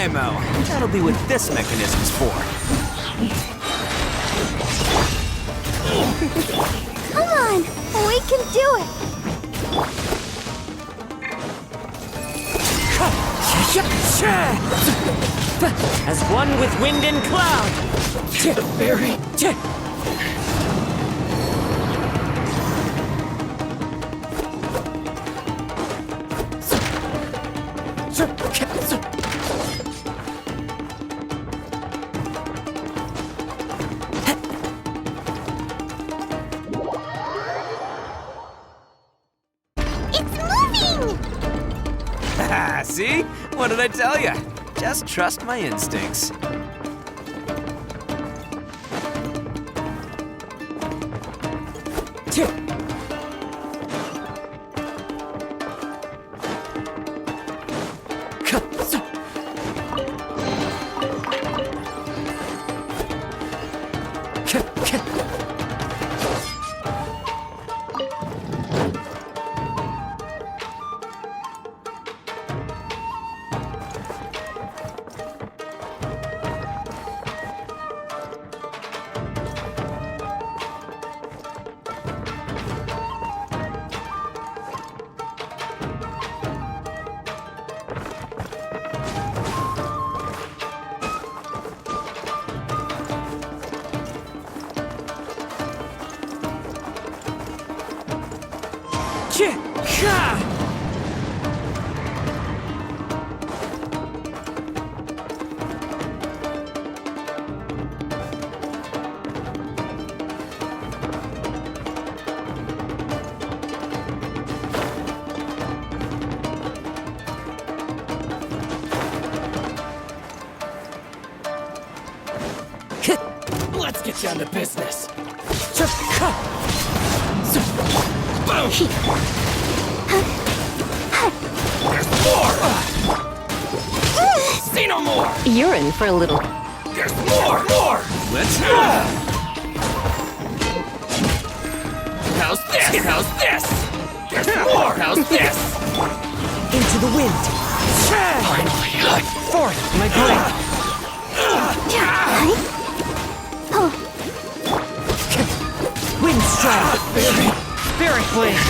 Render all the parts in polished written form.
blammo! That'll be what this mechanism's for. Come on! We can do it! As one with wind and cloud. Very. It's moving! See? What did I tell ya? Just trust my instincts. Let's get down to business. There's more! Say no more! You're in for a little. There's more! More! Let's How's this? How's this? There's more! How's this? Into the wind. Finally! Forth, my blade. Wind strike. Spirit blade.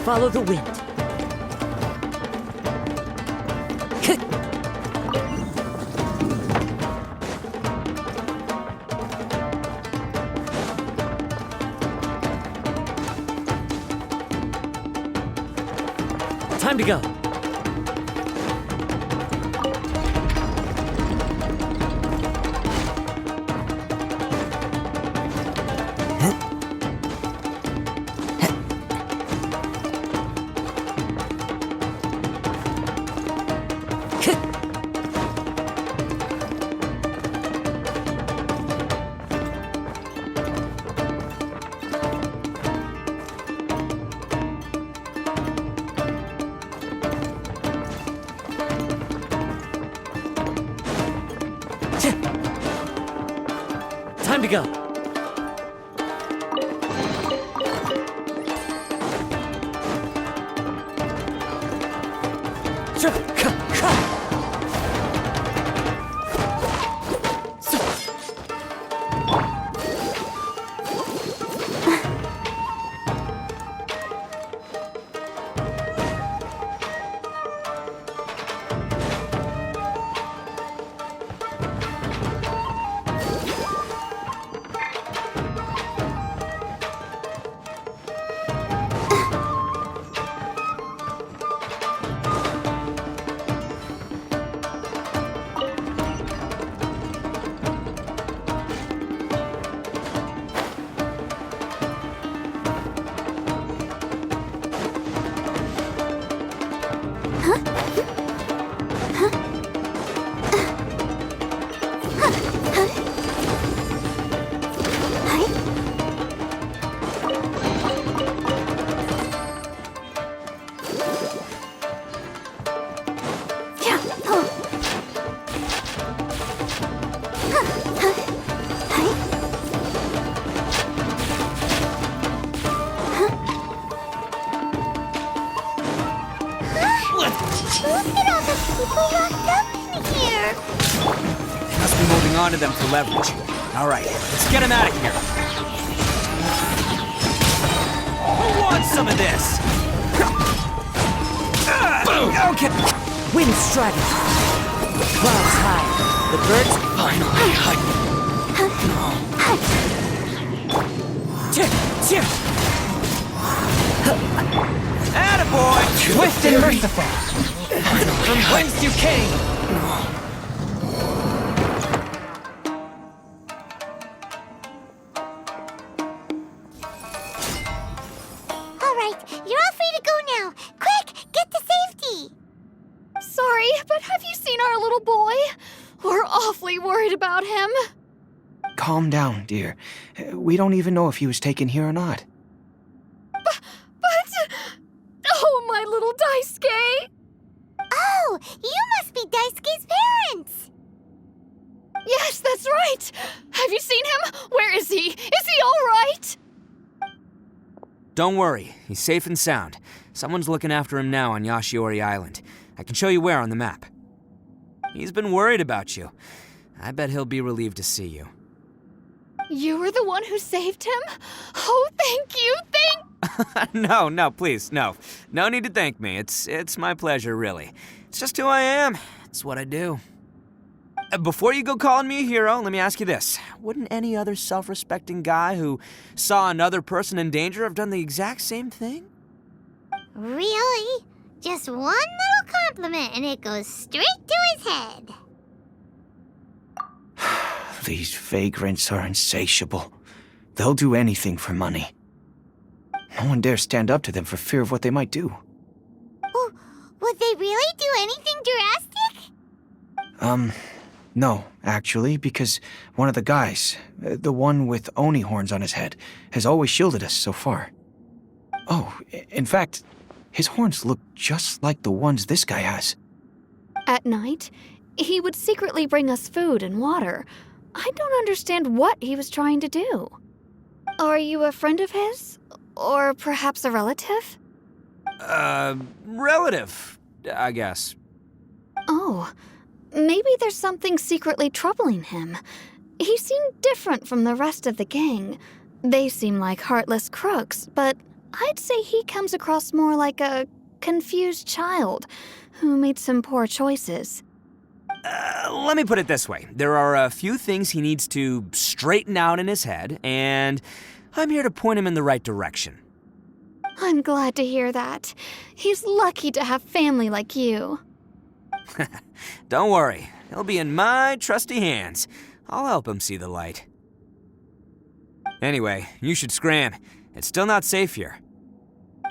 Follow the wind. Time to go. Time to go. Look at all the people locked up in here. Must be holding on to them for leverage. All right, let's get him out of here. Who wants some of this? Okay. Wind strategy. Clouds high. The birds finally hide. Attaboy! Swift and merciful. From whence you came. All right, you're all free to go now. Quick, get to safety. Sorry, but have you seen our little boy? We're awfully worried about him. Calm down, dear. We don't even know if he was taken here or not. But... Oh, my little Daisuke! Oh, you must be Daisuke's parents. Yes, that's right! Have you seen him? Where is he? Is he all right? Don't worry, he's safe and sound. Someone's looking after him now on Yashiori Island. I can show you where on the map. He's been worried about you. I bet he'll be relieved to see you. You were the one who saved him? Oh, thank you, No, please, no. No need to thank me. It's my pleasure, really. It's just who I am. It's what I do. Before you go calling me a hero, let me ask you this. Wouldn't any other self-respecting guy who saw another person in danger have done the exact same thing? Really? Just one little compliment and it goes straight to his head. These vagrants are insatiable. They'll do anything for money. No one dares stand up to them for fear of what they might do. Oh, would they really do anything drastic? No, actually, because one of the guys, the one with Oni horns on his head, has always shielded us so far. Oh, in fact, his horns look just like the ones this guy has. At night, he would secretly bring us food and water. I don't understand what he was trying to do. Are you a friend of his? Or perhaps a relative? Relative, I guess. Oh, maybe there's something secretly troubling him. He seemed different from the rest of the gang. They seem like heartless crooks, but I'd say he comes across more like a confused child who made some poor choices. Let me put it this way. There are a few things he needs to straighten out in his head, and I'm here to point him in the right direction. I'm glad to hear that. He's lucky to have family like you. Don't worry. He'll be in my trusty hands. I'll help him see the light. Anyway, you should scram. It's still not safe here.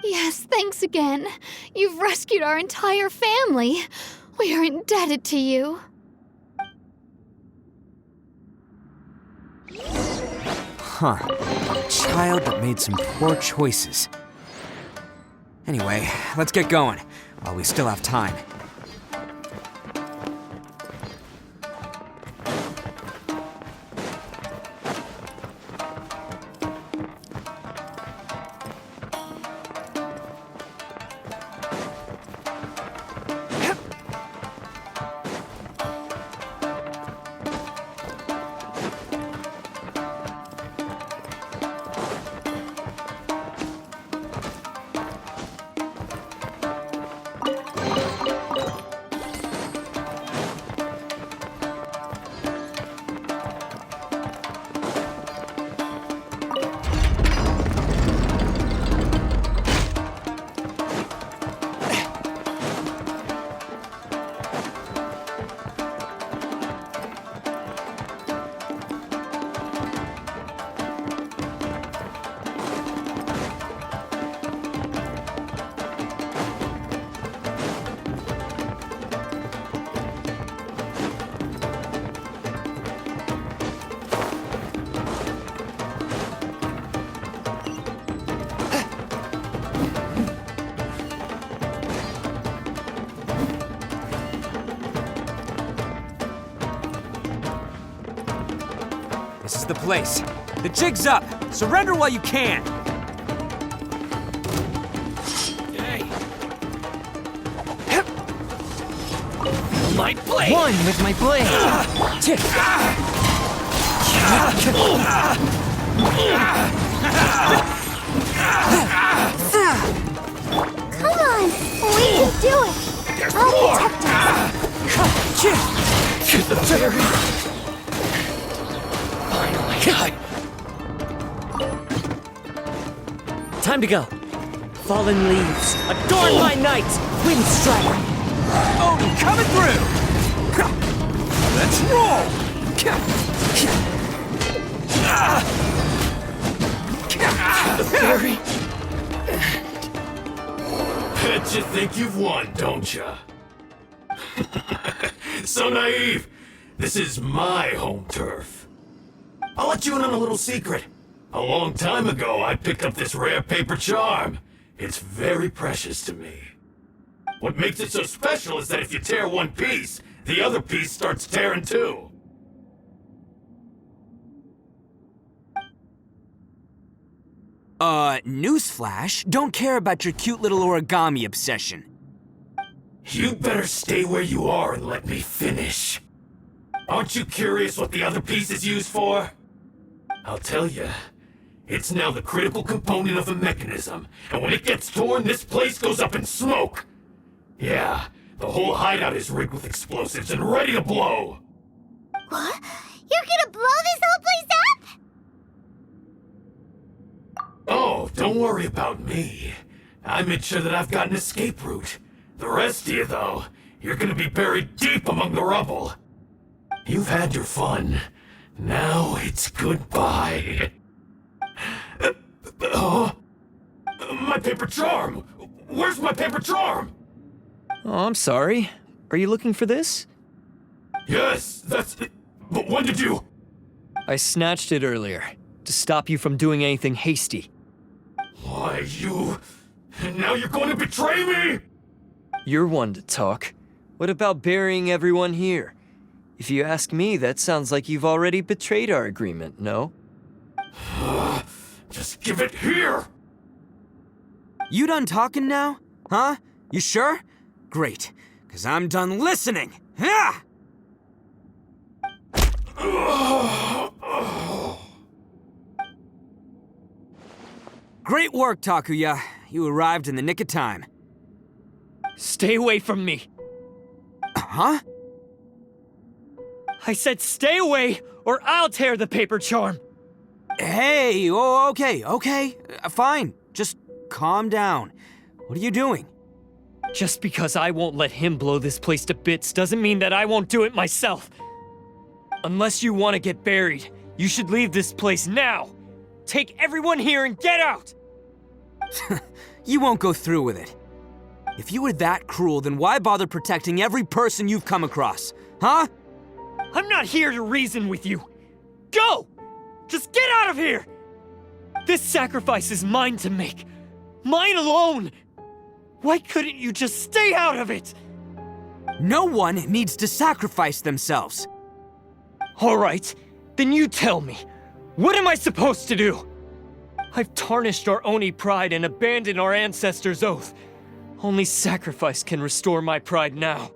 Yes, thanks again. You've rescued our entire family. We are indebted to you. Huh. A child that made some poor choices. Anyway, let's get going, while we still have time. is the place. The jig's up. Surrender while you can. Hey. My blade. One with my blade. Come on, we can do it. I'll protect us. The fairy. Finally. Time to go. Fallen leaves, adorn my night. Wind strike. Odin coming through. Let's roll. The fairy. Bet you think you've won, don't ya? So naive. This is my home turf. I'll let you in on a little secret. A long time ago, I picked up this rare paper charm. It's very precious to me. What makes it so special is that if you tear one piece, the other piece starts tearing too. Newsflash, don't care about your cute little origami obsession. You better stay where you are and let me finish. Aren't you curious what the other piece is used for? I'll tell you. It's now the critical component of the mechanism, and when it gets torn, this place goes up in smoke. Yeah, the whole hideout is rigged with explosives and ready to blow. What? You're gonna blow this whole place up? Oh, don't worry about me. I made sure that I've got an escape route. The rest of you, though, you're gonna be buried deep among the rubble. You've had your fun. Now it's goodbye. My paper charm! Where's my paper charm? Oh, I'm sorry. Are you looking for this? Yes, that's it. But when did you... I snatched it earlier, to stop you from doing anything hasty. Why, you... And now you're going to betray me? You're one to talk. What about burying everyone here? If you ask me, that sounds like you've already betrayed our agreement, no? Just give it here! You done talking now? Huh? You sure? Great, because I'm done listening. Ha! Great work, Takuya. You arrived in the nick of time. Stay away from me! Huh? I said stay away, or I'll tear the paper charm! Hey, oh, okay. Fine. Just calm down. What are you doing? Just because I won't let him blow this place to bits doesn't mean that I won't do it myself. Unless you want to get buried, you should leave this place now. Take everyone here and get out! You won't go through with it. If you were that cruel, then why bother protecting every person you've come across? Huh? I'm not here to reason with you. Go! Just get out of here! This sacrifice is mine to make. Mine alone! Why couldn't you just stay out of it? No one needs to sacrifice themselves. All right, then you tell me. What am I supposed to do? I've tarnished our Oni pride and abandoned our ancestors' oath. Only sacrifice can restore my pride now.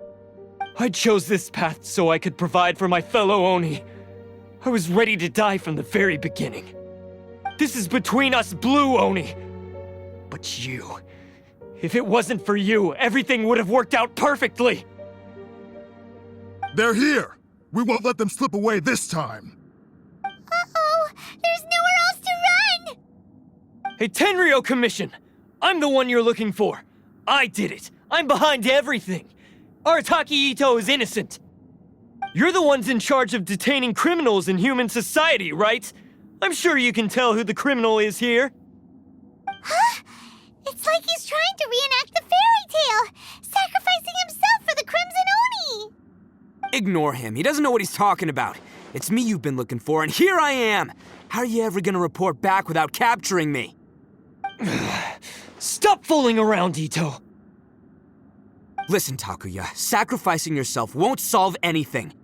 I chose this path so I could provide for my fellow Oni. I was ready to die from the very beginning. This is between us Blue Oni. But you... If it wasn't for you, everything would have worked out perfectly! They're here! We won't let them slip away this time! Uh-oh! There's nowhere else to run! Hey, Tenryo Commission! I'm the one you're looking for. I did it. I'm behind everything. Arataki Ito is innocent. You're the ones in charge of detaining criminals in human society, right? I'm sure you can tell who the criminal is here. Huh? It's like he's trying to reenact the fairy tale, sacrificing himself for the Crimson Oni! Ignore him. He doesn't know what he's talking about. It's me you've been looking for, and here I am! How are you ever gonna report back without capturing me? Stop fooling around, Ito! Listen, Takuya, sacrificing yourself won't solve anything.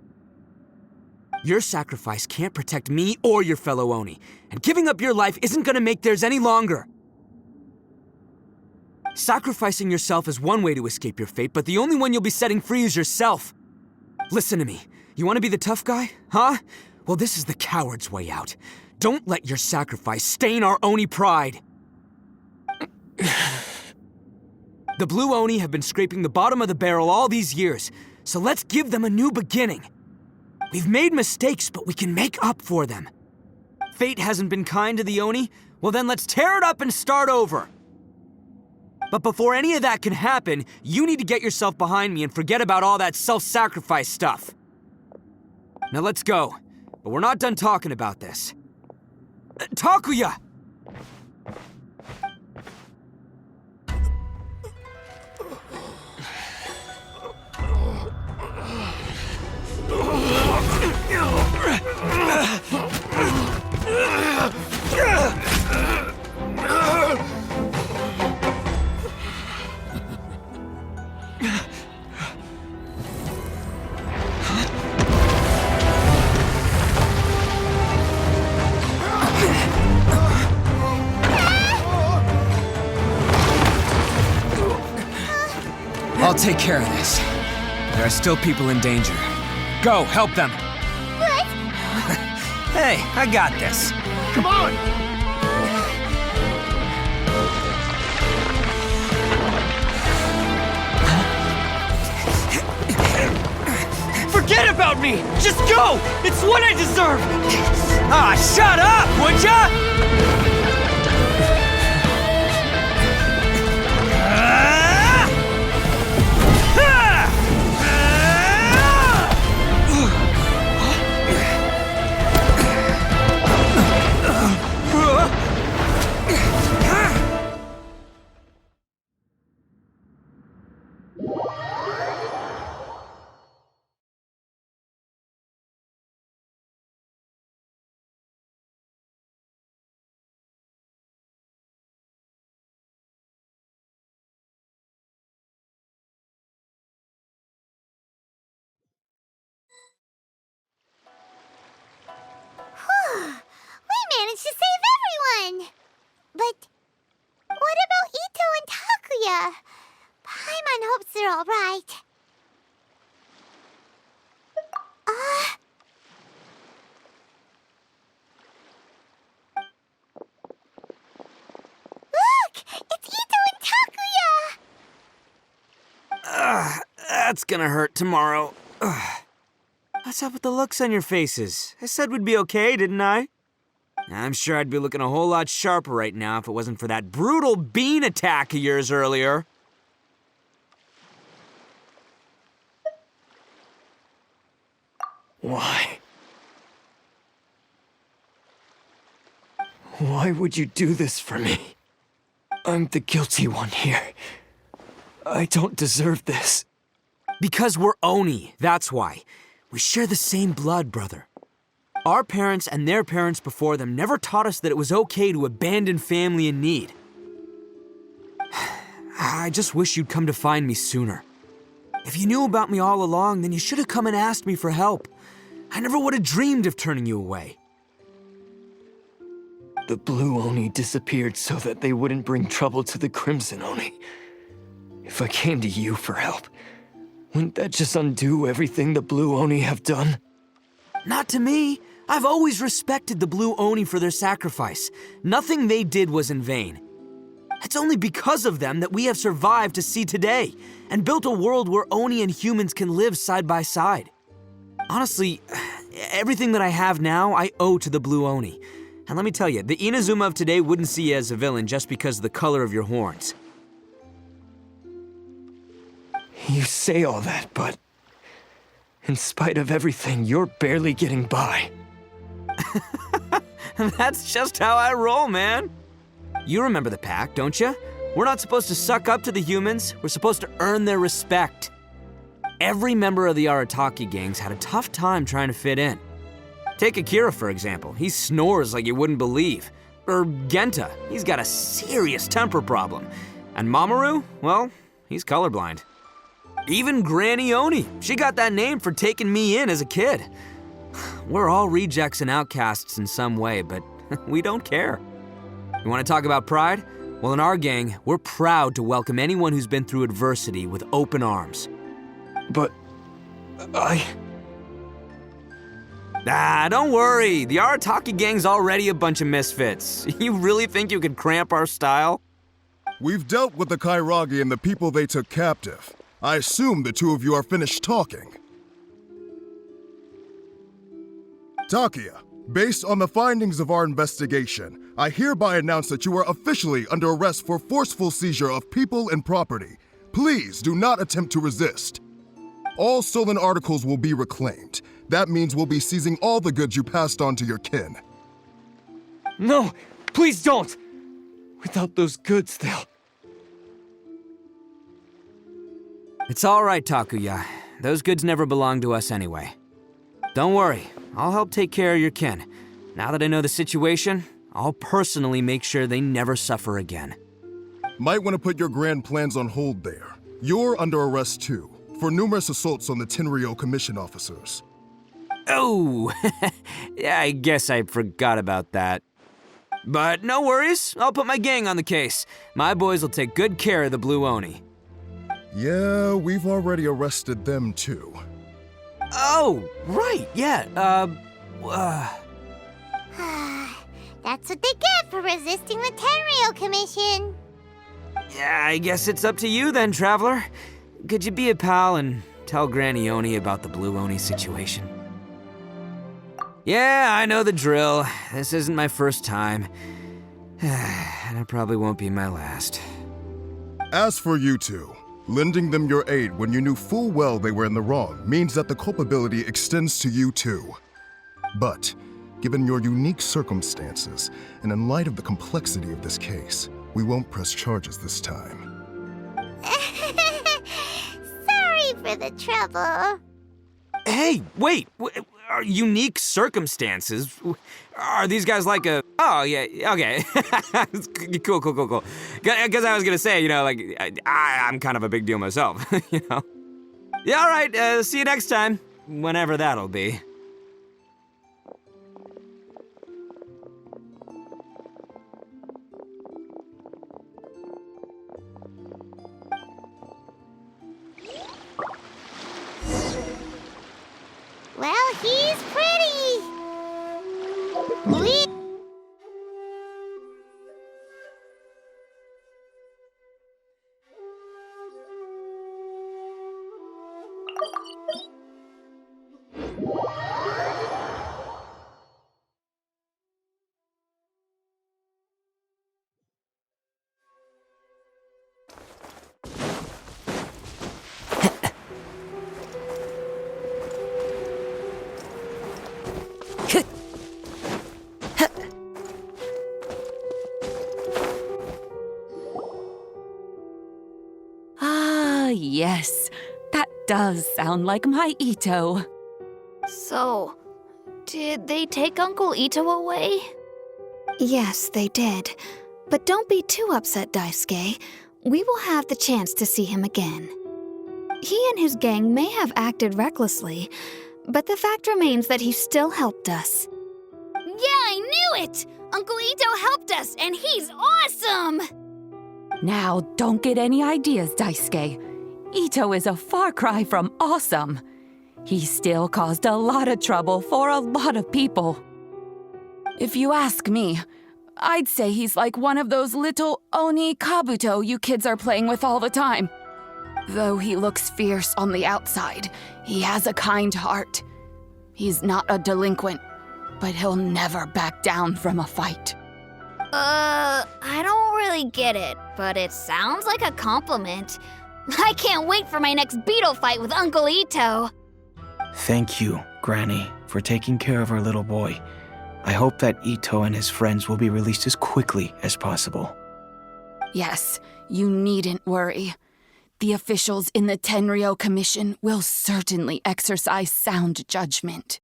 Your sacrifice can't protect me or your fellow Oni, and giving up your life isn't gonna make theirs any longer. Sacrificing yourself is one way to escape your fate, but the only one you'll be setting free is yourself. Listen to me. You want to be the tough guy? Huh? Well, this is the coward's way out. Don't let your sacrifice stain our Oni pride. The Blue Oni have been scraping the bottom of the barrel all these years, so let's give them a new beginning. We've made mistakes, but we can make up for them. Fate hasn't been kind to the Oni? Well then let's tear it up and start over. But before any of that can happen, you need to get yourself behind me and forget about all that self-sacrifice stuff. Now let's go. But we're not done talking about this. Takuya! I'll take care of this. There are still people in danger. Go, help them. What? Hey, I got this. Come on! Forget about me! Just go! It's what I deserve! Ah, shut up, would ya? We managed to save everyone! But what about Ito and Takuya? Paimon hopes they're all right. Look! It's Ito and Takuya! That's gonna hurt tomorrow. What's up with the looks on your faces? I said we'd be okay, didn't I? I'm sure I'd be looking a whole lot sharper right now if it wasn't for that brutal bean attack of yours earlier. Why? Why would you do this for me? I'm the guilty one here. I don't deserve this. Because we're Oni, that's why. We share the same blood, brother. Our parents and their parents before them never taught us that it was okay to abandon family in need. I just wish you'd come to find me sooner. If you knew about me all along, then you should have come and asked me for help. I never would have dreamed of turning you away. The Blue Oni disappeared so that they wouldn't bring trouble to the Crimson Oni. If I came to you for help, wouldn't that just undo everything the Blue Oni have done? Not to me. I've always respected the Blue Oni for their sacrifice. Nothing they did was in vain. It's only because of them that we have survived to see today, and built a world where Oni and humans can live side by side. Honestly, everything that I have now, I owe to the Blue Oni. And let me tell you, the Inazuma of today wouldn't see you as a villain just because of the color of your horns. You say all that, but in spite of everything, you're barely getting by. That's just how I roll, man. You remember the pact, don't you? We're not supposed to suck up to the humans. We're supposed to earn their respect. Every member of the Arataki gangs had a tough time trying to fit in. Take Akira, for example. He snores like you wouldn't believe. Or Genta. He's got a serious temper problem. And Mamoru, well, he's colorblind. Even Granny Oni. She got that name for taking me in as a kid. we're all rejects and outcasts in some way, but we don't care. You want to talk about pride? Well, in our gang, we're proud to welcome anyone who's been through adversity with open arms. But Don't worry. The Arataki gang's already a bunch of misfits. You really think you could cramp our style? We've dealt with the Kairagi and the people they took captive. I assume the two of you are finished talking. Takuya, based on the findings of our investigation, I hereby announce that you are officially under arrest for forceful seizure of people and property. Please do not attempt to resist. All stolen articles will be reclaimed. That means we'll be seizing all the goods you passed on to your kin. No, please don't! Without those goods, they'll... It's all right, Takuya. Those goods never belonged to us anyway. Don't worry, I'll help take care of your kin. Now that I know the situation, I'll personally make sure they never suffer again. Might want to put your grand plans on hold there. You're under arrest too, for numerous assaults on the Tenryo Commission officers. Oh, yeah, I guess I forgot about that. But no worries, I'll put my gang on the case. My boys will take good care of the Blue Oni. Yeah, we've already arrested them too. Oh, right, yeah, That's what they get for resisting the Tenryo Commission. yeah, I guess it's up to you then, Traveler. Could you be a pal and tell Granny Oni about the Blue Oni situation? Yeah, I know the drill. This isn't my first time. And it probably won't be my last. As for you two, lending them your aid when you knew full well they were in the wrong means that the culpability extends to you too. But, given your unique circumstances, and in light of the complexity of this case, we won't press charges this time. Sorry for the trouble. Hey, wait, are unique circumstances? Are these guys like a... Oh, yeah, okay. Cool. Because I was gonna say, you know, like, I'm kind of a big deal myself, you know? Yeah, all right, see you next time. Whenever that'll be. Well, he's pretty. Ah, yes. That does sound like my Ito. So, did they take Uncle Ito away? Yes, they did. But don't be too upset, Daisuke. We will have the chance to see him again. He and his gang may have acted recklessly, but the fact remains that he still helped us. Yeah, I knew it! Uncle Ito helped us, and he's awesome! Now, don't get any ideas, Daisuke. Ito is a far cry from awesome. He still caused a lot of trouble for a lot of people. If you ask me, I'd say he's like one of those little Oni Kabuto you kids are playing with all the time. Though he looks fierce on the outside, he has a kind heart. He's not a delinquent, but he'll never back down from a fight. I don't really get it, but it sounds like a compliment. I can't wait for my next beetle fight with Uncle Ito. thank you, Granny, for taking care of our little boy. I hope that Ito and his friends will be released as quickly as possible. Yes, you needn't worry. The officials in the Tenryo Commission will certainly exercise sound judgment.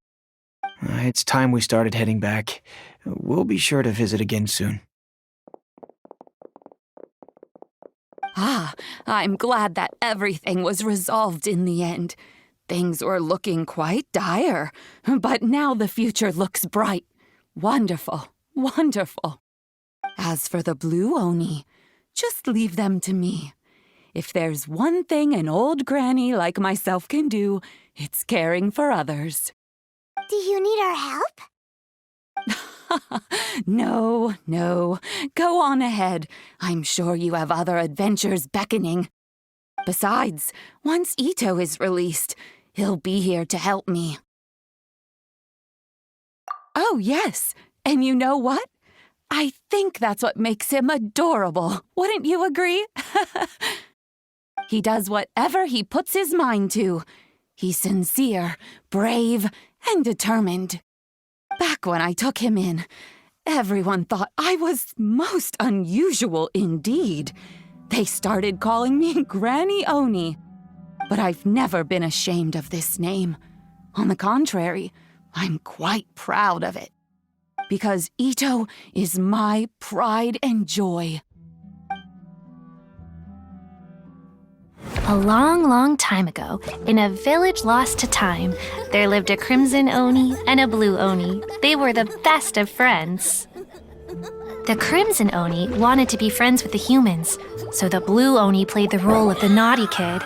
It's time we started heading back. We'll be sure to visit again soon. Ah, I'm glad that everything was resolved in the end. Things were looking quite dire, but now the future looks bright. Wonderful, wonderful. As for the blue Oni, just leave them to me. If there's one thing an old granny like myself can do, it's caring for others. Do you need our help? No, no. Go on ahead. I'm sure you have other adventures beckoning. Besides, once Ito is released, he'll be here to help me. Oh, yes. And you know what? I think that's what makes him adorable. Wouldn't you agree? He does whatever he puts his mind to. He's sincere, brave, and determined. Back when I took him in, everyone thought I was most unusual indeed. They started calling me Granny Oni. But I've never been ashamed of this name. On the contrary, I'm quite proud of it. Because Ito is my pride and joy. A long, long time ago, in a village lost to time, there lived a crimson Oni and a blue Oni. They were the best of friends. The crimson Oni wanted to be friends with the humans, so the blue Oni played the role of the naughty kid.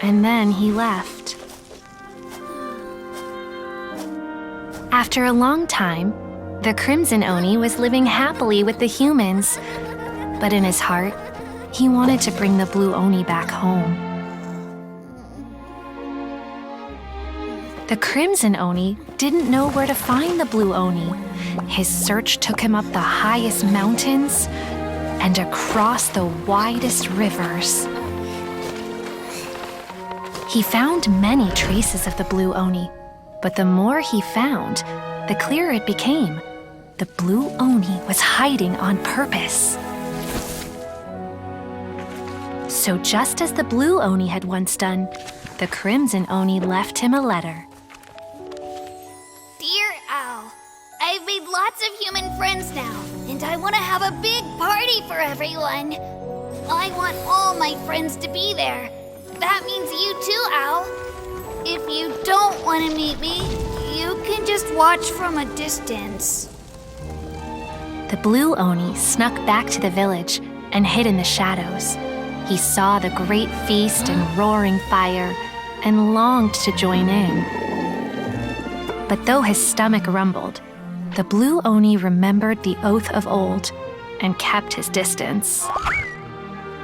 And then he left. After a long time, the crimson Oni was living happily with the humans, but in his heart, he wanted to bring the blue Oni back home. The crimson Oni didn't know where to find the blue Oni. His search took him up the highest mountains and across the widest rivers. He found many traces of the blue Oni, but the more he found, the clearer it became. The blue Oni was hiding on purpose. So just as the blue Oni had once done, the crimson Oni left him a letter. Dear Owl, I've made lots of human friends now, and I want to have a big party for everyone. I want all my friends to be there. That means you too, Owl. If you don't want to meet me, you can just watch from a distance. The blue Oni snuck back to the village and hid in the shadows. He saw the great feast and roaring fire and longed to join in. But though his stomach rumbled, the blue Oni remembered the oath of old and kept his distance.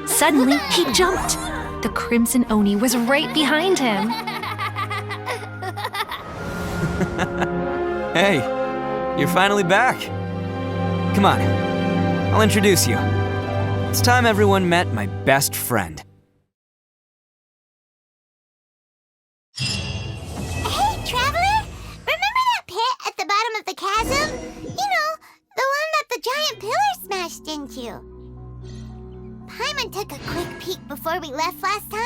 Suddenly, he jumped. The crimson Oni was right behind him. Hey, you're finally back. Come on, I'll introduce you. It's time everyone met my best friend. Hey, Traveler! Remember that pit at the bottom of the chasm? You know, the one that the giant pillar smashed into. Paimon took a quick peek before we left last time.